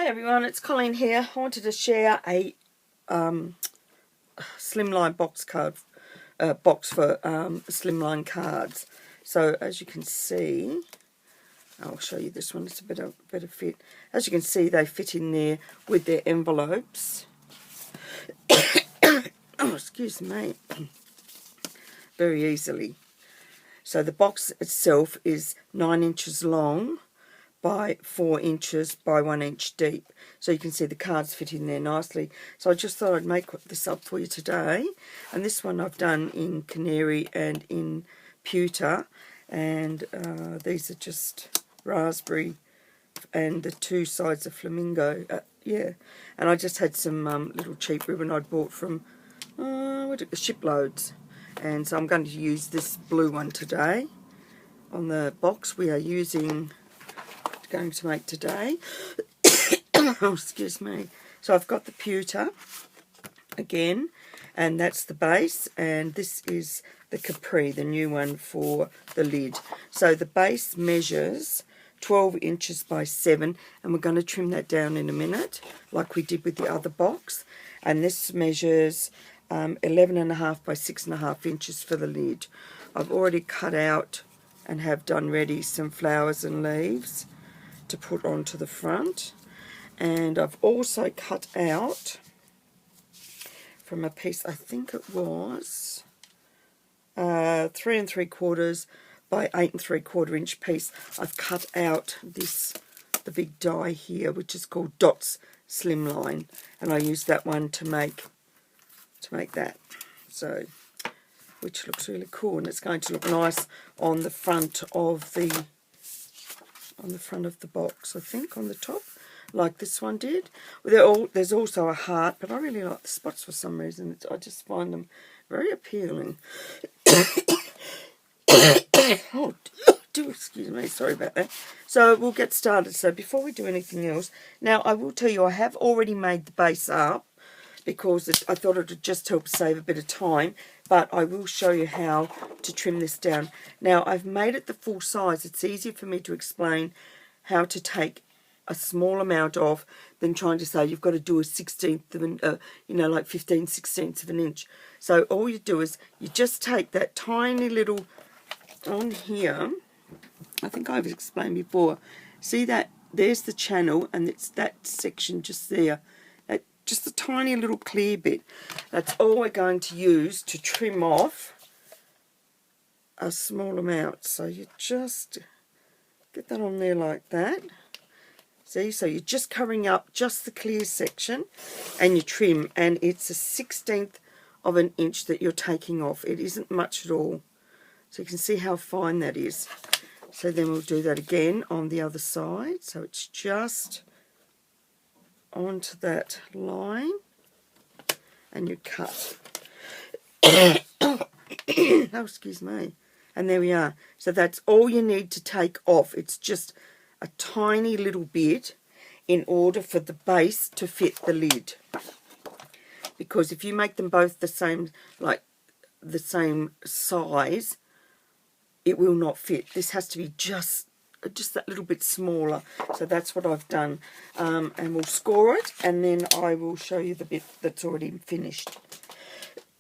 Hi everyone, it's Colleen here. I wanted to share a slimline box for slimline cards. So as you can see, I'll show you this one. It's a better fit. As you can see, they fit in there with their envelopes. Oh, excuse me. Very easily. So the box itself is 9 inches long by 4 inches by 1 inch deep. So you can see the cards fit in there nicely. So I just thought I'd make this up for you today. And this one I've done in canary and in pewter. And these are just raspberry and the two sides of flamingo. Yeah. And I just had some little cheap ribbon I'd bought from Shiploads. And so I'm going to use this blue one today. On the box we are going to make today. Oh, excuse me. So I've got the pewter again, and that's the base, and this is the Capri, the new one for the lid. So the base measures 12 inches by 7, and we're going to trim that down in a minute like we did with the other box. And this measures 11.5 by 6.5 inches for the lid. I've already cut out and have done ready some flowers and leaves to put onto the front, and I've also cut out from a piece, I think it was 3 3/4 by 8 3/4 inch piece. I've cut out the big die here, which is called Dots Slimline, and I used that one to make that. So, which looks really cool, and it's going to look nice on the front of the box, I think, on the top, like this one did. There's also a heart, but I really like the spots for some reason. I just find them very appealing. Oh, do excuse me, sorry about that. So we'll get started. So before we do anything else, now I will tell you I have already made the base up because I thought it would just help save a bit of time, but I will show you how to trim this down. Now I've made it the full size. It's easier for me to explain how to take a small amount off than trying to say you've got to do a 1/16 of an, like 15/16 of an inch. So all you do is you just take that tiny little on here. I think I've explained before. See that? There's the channel, and it's that section just there. Just a tiny little clear bit. That's all we're going to use to trim off a small amount. So you just get that on there like that. See, so you're just covering up just the clear section, and you trim, and it's a 1/16 of an inch that you're taking off. It isn't much at all. So you can see how fine that is. So then we'll do that again on the other side. So it's just onto that line, and you cut. Oh, excuse me. And there we are. So that's all you need to take off. It's just a tiny little bit in order for the base to fit the lid. Because if you make them both the same size, it will not fit. This has to be just that little bit smaller. So that's what I've done, and we'll score it, and then I will show you the bit that's already finished.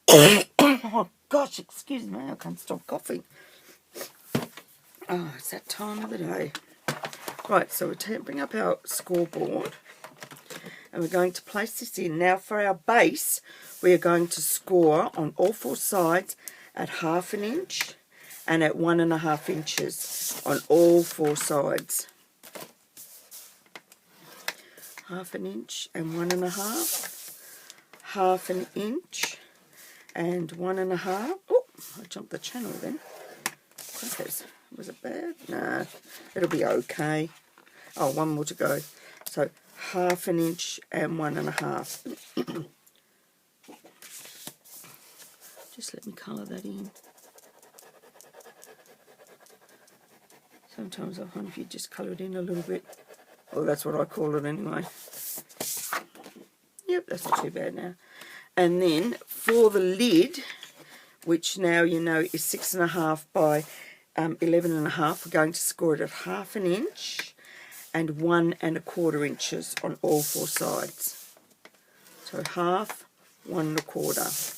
Oh gosh, excuse me, I can't stop coughing. Oh, it's that time of the day. Right, so we'll bring up our scoreboard, and we're going to place this in. Now for our base, we are going to score on all 4 sides at 1/2 inch and at 1.5 inches on all 4 sides. 1/2 inch and 1.5, 1/2 inch and 1.5. Oh, I jumped the channel then. Crackers. Was it bad? Nah, it'll be okay. Oh, one more to go. So 1/2 inch and 1.5. Just let me colour that in. Sometimes I find if you just colour it in a little bit. Well, that's what I call it anyway. Yep, that's not too bad now. And then for the lid, which now you know is 6.5 by 11.5, we're going to score it at 1/2 inch and 1 1/4 inches on all 4 sides. So half, 1 1/4,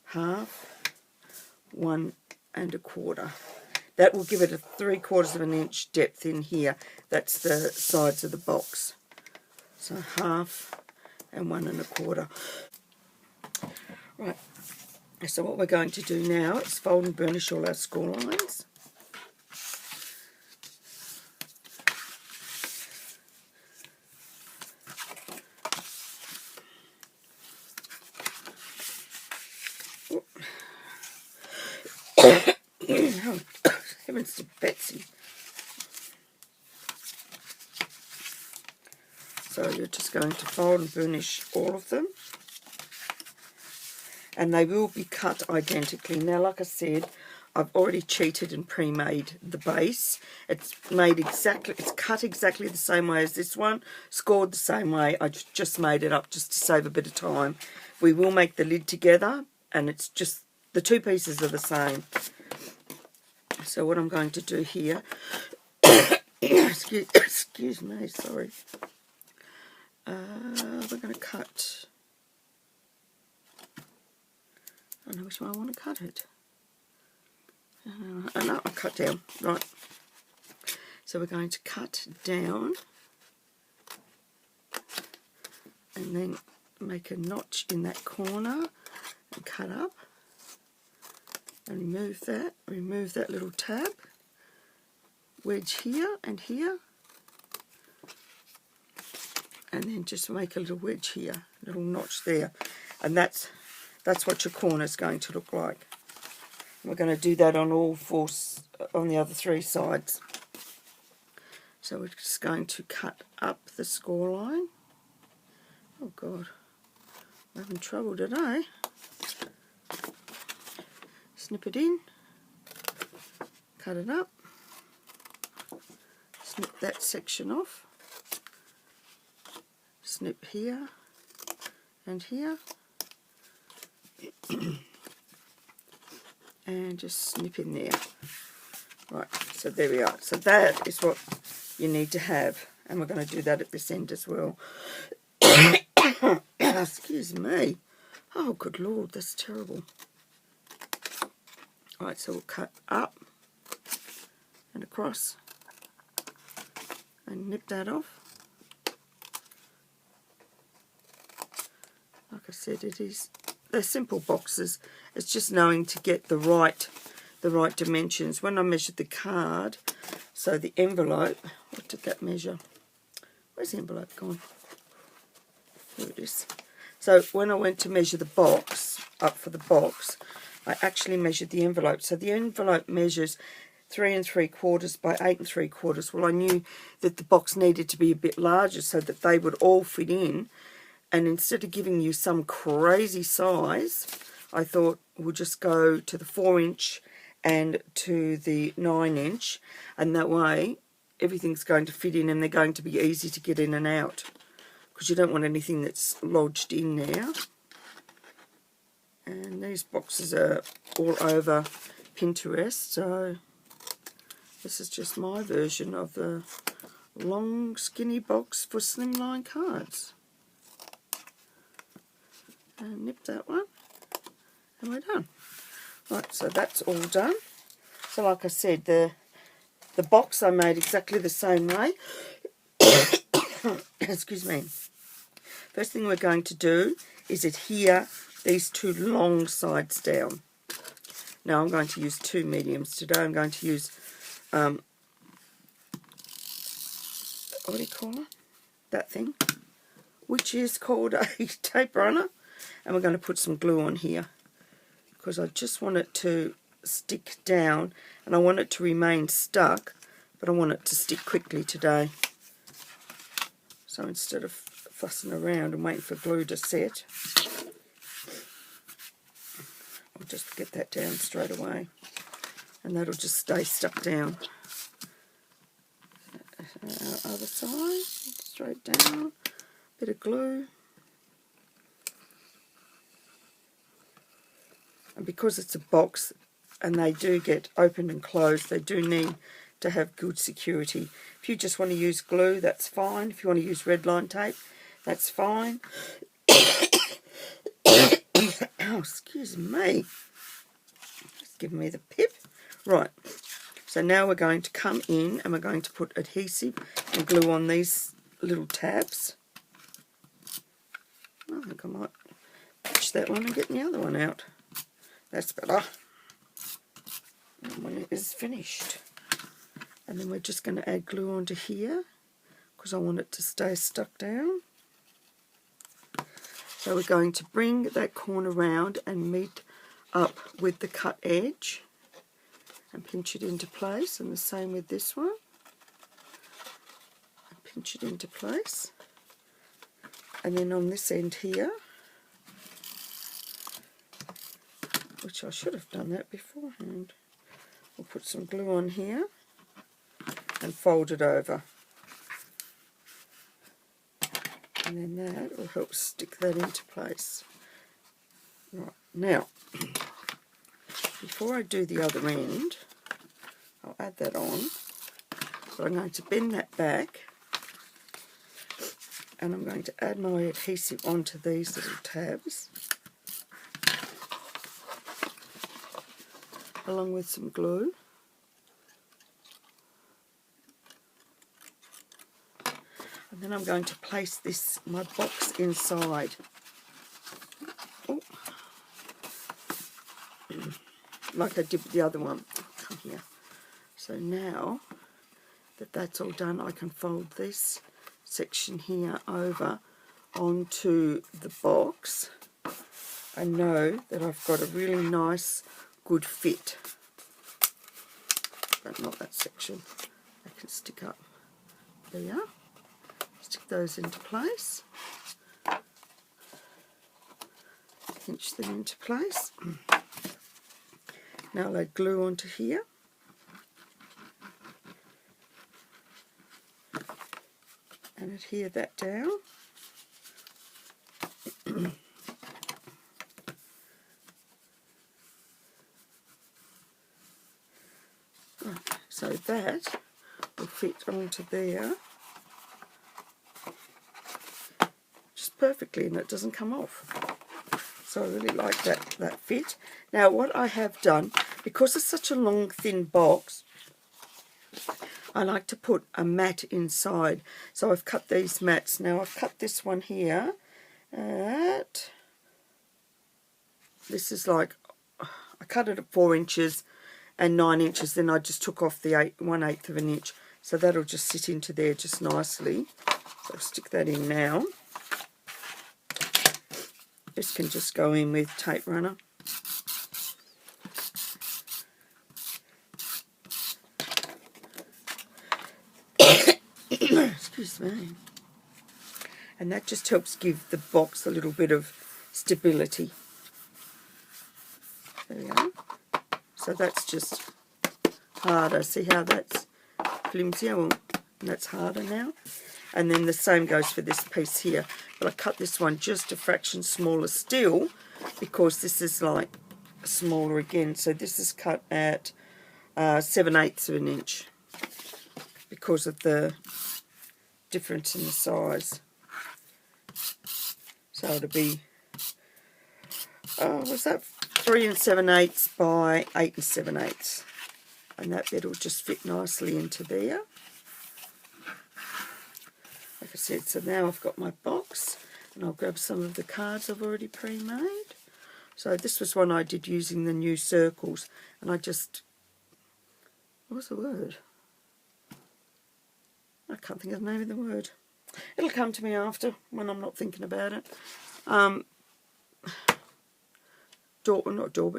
half, 1 1/4. That will give it a 3/4 inch depth in here. That's the sides of the box. So half and 1 1/4. Right. So what we're going to do now is fold and burnish all our score lines. Oh, heavens to Betsy. So you're just going to fold and burnish all of them. And they will be cut identically. Now, like I said, I've already cheated and pre-made the base. It's cut exactly the same way as this one, scored the same way. I just made it up just to save a bit of time. We will make the lid together, and it's just, the two pieces are the same. So what I'm going to do here, excuse me, sorry. We're going to cut, I don't know which way I want to cut it. No, I'll cut down, right. So we're going to cut down and then make a notch in that corner and cut up and remove that little tab, wedge here and here, and then just make a little wedge here, a little notch there, and that's what your corner is going to look like. And we're going to do that on all four, on the other 3 sides. So we're just going to cut up the score line. Oh God, I'm having trouble today. Snip it in, cut it up, snip that section off, snip here and here, and just snip in there. Right, so there we are. So that is what you need to have, and we're going to do that at this end as well. Excuse me. Oh, good Lord, that's terrible. Right, so we'll cut up and across and nip that off. Like I said, they're simple boxes. It's just knowing to get the right dimensions. When I measured the card, so the envelope, what did that measure? Where's the envelope gone? Here it is. So when I went to measure the box, up for the box, I actually measured the envelope. So the envelope measures 3 3/4 by 8 3/4. Well, I knew that the box needed to be a bit larger so that they would all fit in. And instead of giving you some crazy size, I thought we'll just go to the 4-inch and to the 9-inch. And that way, everything's going to fit in and they're going to be easy to get in and out. Because you don't want anything that's lodged in there. And these boxes are all over Pinterest, so this is just my version of the long skinny box for slimline cards. And nip that one, and we're done. Right, so that's all done. So like I said, the box I made exactly the same way. Excuse me. First thing we're going to do is adhere these 2 long sides down. Now I'm going to use 2 mediums today. I'm going to use, what do you call it? That thing, which is called a tape runner. And we're going to put some glue on here because I just want it to stick down and I want it to remain stuck, but I want it to stick quickly today. So instead of fussing around and waiting for glue to set, I'll just get that down straight away and that'll just stay stuck down. Other side, straight down, bit of glue. And because it's a box and they do get opened and closed, they do need to have good security. If you just want to use glue, that's fine. If you want to use red line tape, that's fine. Oh, excuse me. It's giving me the pip. Right. So now we're going to come in and we're going to put adhesive and glue on these little tabs. I think I might pitch that one and get the other one out. That's better. And when it is finished. And then we're just going to add glue onto here because I want it to stay stuck down. So we're going to bring that corner round and meet up with the cut edge and pinch it into place, and the same with this one. And pinch it into place. And then on this end here, which I should have done that beforehand, we'll put some glue on here and fold it over. And then that will help stick that into place. Right, now, before I do the other end, I'll add that on, but I'm going to bend that back and I'm going to add my adhesive onto these little tabs along with some glue. And then I'm going to place this, my box, inside. Oh. Like I did with the other one. Come here. So now that that's all done, I can fold this section here over onto the box and know that I've got a really nice, good fit. But not that section. They can stick up. There. Stick those into place. Pinch them into place. Now I'll add glue onto here. And adhere that down. So that will fit onto there just perfectly, and it doesn't come off. So I really like that fit. Now what I have done, because it's such a long thin box, I like to put a mat inside. So I've cut these mats. Now I've cut this one here at, this is like, I cut it at 4 inches and 9 inches, then I just took off the 1/8 of an inch. So that'll just sit into there just nicely. So I'll stick that in now. This can just go in with tape runner. Excuse me. And that just helps give the box a little bit of stability. There we go. So that's just harder. See how that's flimsier? Well, that's harder now. And then the same goes for this piece here. But I cut this one just a fraction smaller still because this is like smaller again. So this is cut at 7/8 of an inch because of the difference in the size. So it'll be, what's that? 3 7/8 by 8 7/8. And that bit will just fit nicely into there. Like I said, so now I've got my box, and I'll grab some of the cards I've already pre-made. So this was one I did using the new circles, and I just, what's the word? I can't think of the name of the word. It'll come to me after when I'm not thinking about it.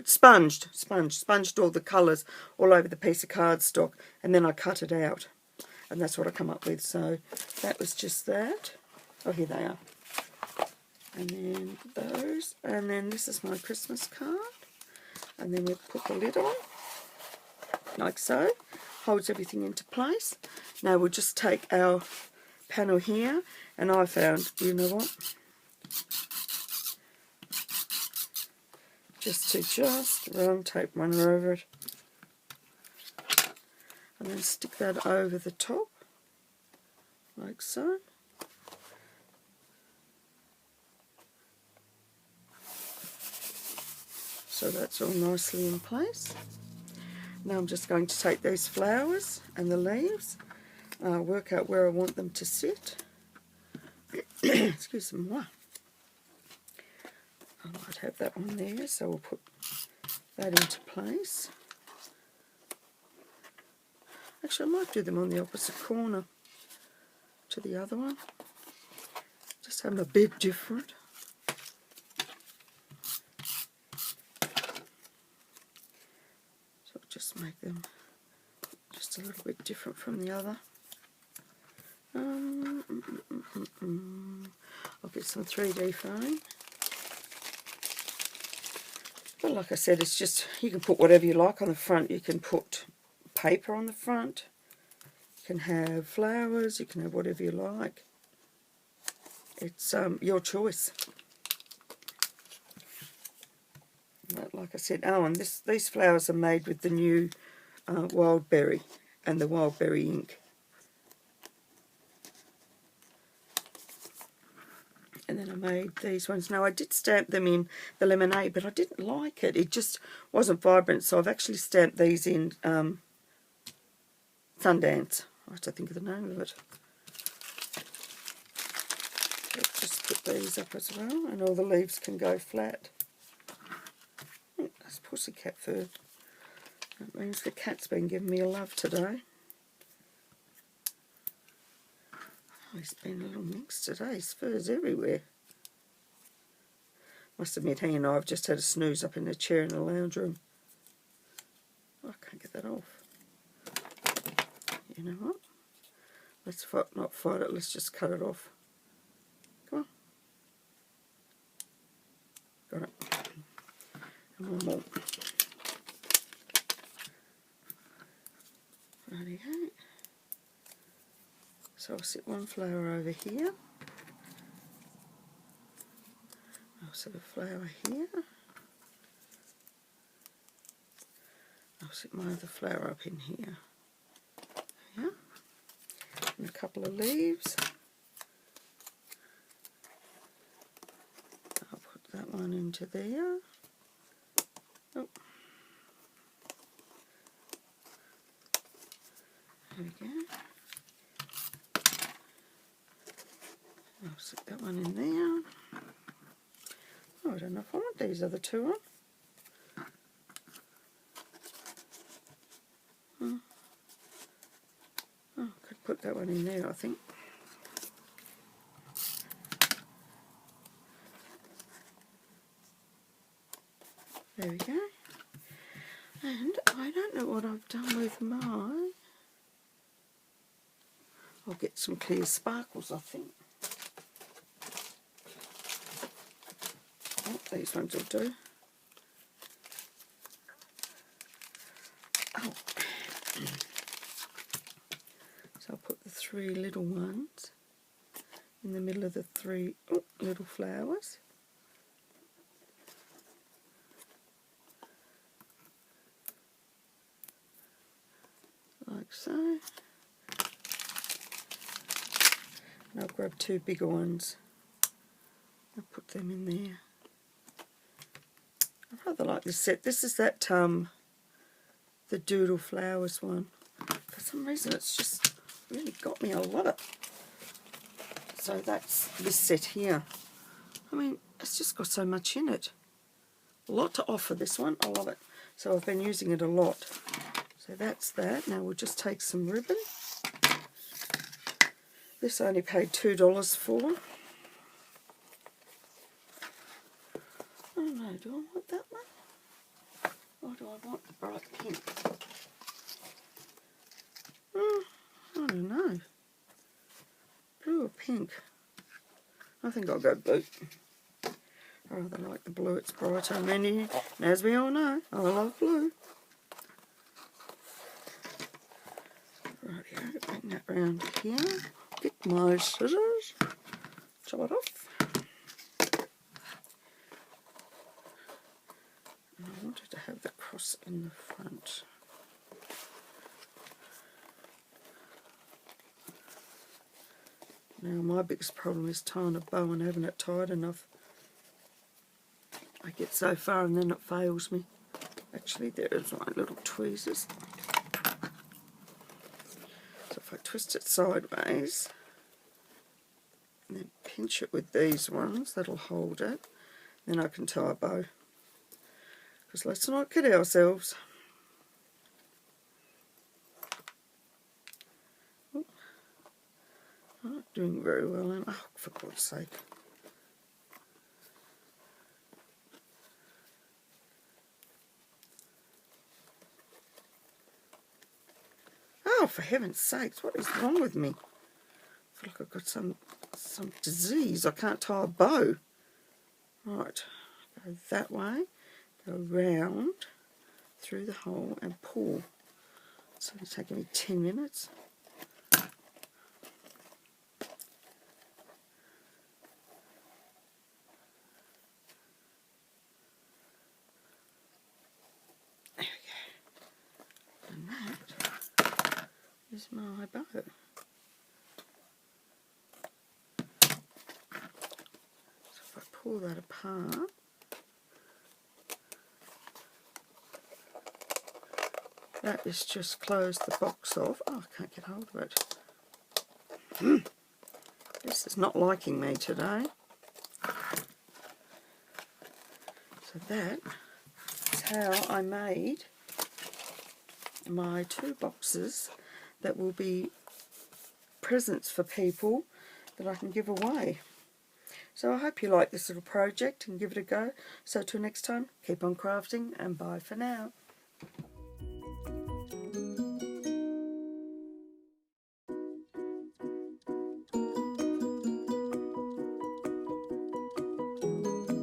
Sponged all the colours all over the piece of cardstock, and then I cut it out. And that's what I come up with. So that was just that. Oh, here they are. And then those. And then this is my Christmas card. And then we put the lid on, like so. Holds everything into place. Now we'll just take our panel here, and I found, you know what? Just run tape runner over it. and then stick that over the top like so. So that's all nicely in place. Now I'm just going to take these flowers and the leaves, work out where I want them to sit. Excuse me. I might have that on there, so we'll put that into place. Actually, I might do them on the opposite corner to the other one. Just have them a bit different. So I'll just make them just a little bit different from the other. I'll get some 3D foam. But like I said, it's just, you can put whatever you like on the front. You can put paper on the front. You can have flowers. You can have whatever you like. It's your choice. But like I said, oh, and these flowers are made with the new wild berry and the wild berry ink. And then I made these ones. Now I did stamp them in the lemonade, but I didn't like it. It just wasn't vibrant, so I've actually stamped these in Sundance. I have to think of the name of it. Let's just put these up as well, and all the leaves can go flat. Oh, that's pussycat fur. That means the cat's been giving me a love today. Oh, he's been a little mixed today. His fur's everywhere. Must admit, he and I have just had a snooze up in the chair in the lounge room. Oh, I can't get that off. You know what? Let's not fight it. Let's just cut it off. Come on. Got it. And one more. Rightio. So I'll sit one flower over here. I'll set a flower here. I'll set my other flower up in here. Yeah. And a couple of leaves. I'll put that one into there. Oh. There we go. I'll stick that one in there. Oh, I don't know if I want these other two on. Oh, I could put that one in there, I think. There we go. And I don't know what I've done with mine. I'll get some clear sparkles, I think. Oh, these ones will do. Oh. So I'll put the three little ones in the middle of the three little flowers. Like so. And I'll grab two bigger ones. I'll put them in there. I rather like this set. This is that the Doodle Flowers one. For some reason it's just really got me. I love it. So that's this set here. I mean, it's just got so much in it. A lot to offer, this one. I love it. So I've been using it a lot. So that's that. Now we'll just take some ribbon. This I only paid $2 for. Oh no, do I want that one? Or do I want bright pink? I don't know. Blue or pink? I think I'll go blue. I rather like the blue, it's brighter. And as we all know, I love blue. Rightio, bring that round here. Get my scissors. Chop it off. And I wanted to have the cross in the front. Now my biggest problem is tying a bow and having it tied enough. I get so far and then it fails me. Actually, there's my little tweezers. So if I twist it sideways and then pinch it with these ones, that'll hold it. Then I can tie a bow. Because let's not kid ourselves. Oh, I'm not doing very well. And oh, for God's sake. Oh, for heaven's sakes, what is wrong with me? I feel like I've got some disease. I can't tie a bow. Right, go that way, go round through the hole and pull. It's only taking me 10 minutes. There we go. And that is my bow. So if I pull that apart, that is just close the box off. Oh, I can't get hold of it. This is not liking me today. So that is how I made my 2 boxes that will be presents for people that I can give away. So I hope you like this little project and give it a go. So till next time, keep on crafting and bye for now.